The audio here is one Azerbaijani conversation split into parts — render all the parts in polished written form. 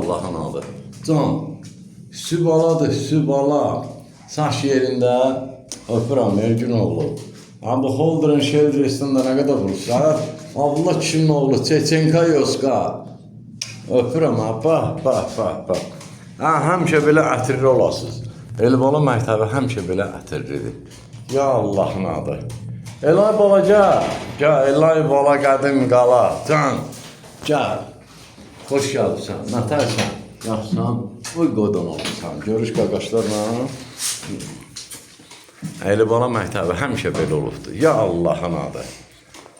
Allah'ın adı. Can, sübaladır, sübala. Saç yerində öpürəm Ergünoğlu. Ama bu Holder'ın Şeldres'inde ne kadar vursa, Allah kişinin oğlu Çeçenka Yoska. Öpürəm ha, bax. Ha, həmişə belə ətirli olasınız. Elibolu məktəbi həmişə belə ətirlidir. Ya Allah'ın adı. Elay balaca, gəl, Elay bala qədim qala, can, gəl. Xoş gəlirsən, nətərsən, yaxşısan, uy qodan olursan, görüş qaqaşlarla. Elibolu məktəbi həmişə belə olubdur. Ya Allah'ın adı.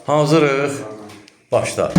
Hazırıq, başla.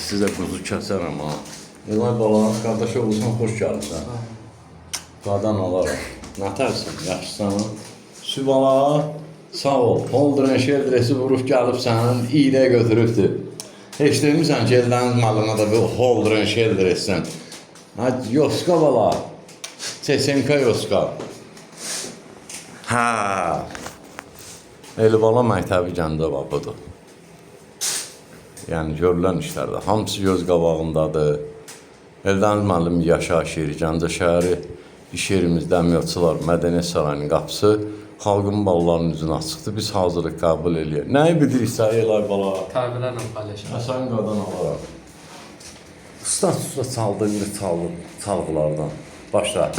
Sizə quzu kəsərəm ha. Elay bala, qardaş olursan, xoş gəlirsən. Qadan alarım. Nətərsən, yaxşısan? Sübala, sağ ol. Holder'ın Şeldresi vurub gəlibsən, iyilə götürübdür. Heç demirsən ki, eldən malına da bir Holder'ın Şeldresisən. Yoska bala, Çeçenka Yoska. Hə. Elibala məktəbi gəndə var, budur. Yəni görülən işlərdə hamısı göz qabağındadır. Eldəniz müəllim yaşayır, Gəncə şəhəri iş yerimizdə əməliyyatçılar Mədəniyyət Sarayının qapısı xalqın ballarının üzünə açıqdır. Biz hazırlıq qəbul eləyək. Nəyi bilirsə, Elay bala? Tərbiyələrlə paylaşaq. Əsən qadan alaraq. Usta çaldı, indi çalğılardan. Başla.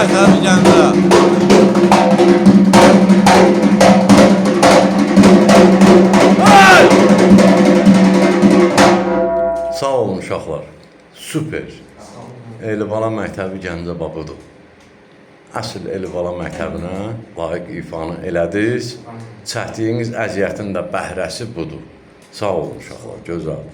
Məktəbi Gəncə. Sağ olun uşaqlar. Süper. Elibala Məktəbi Gəncə budur. Əsl Elibala məktəbinə layiq ifanı elədiniz. Çəkdiyiniz əziyyətin də bəhrəsi budur. Sağ olun uşaqlar, gözəl.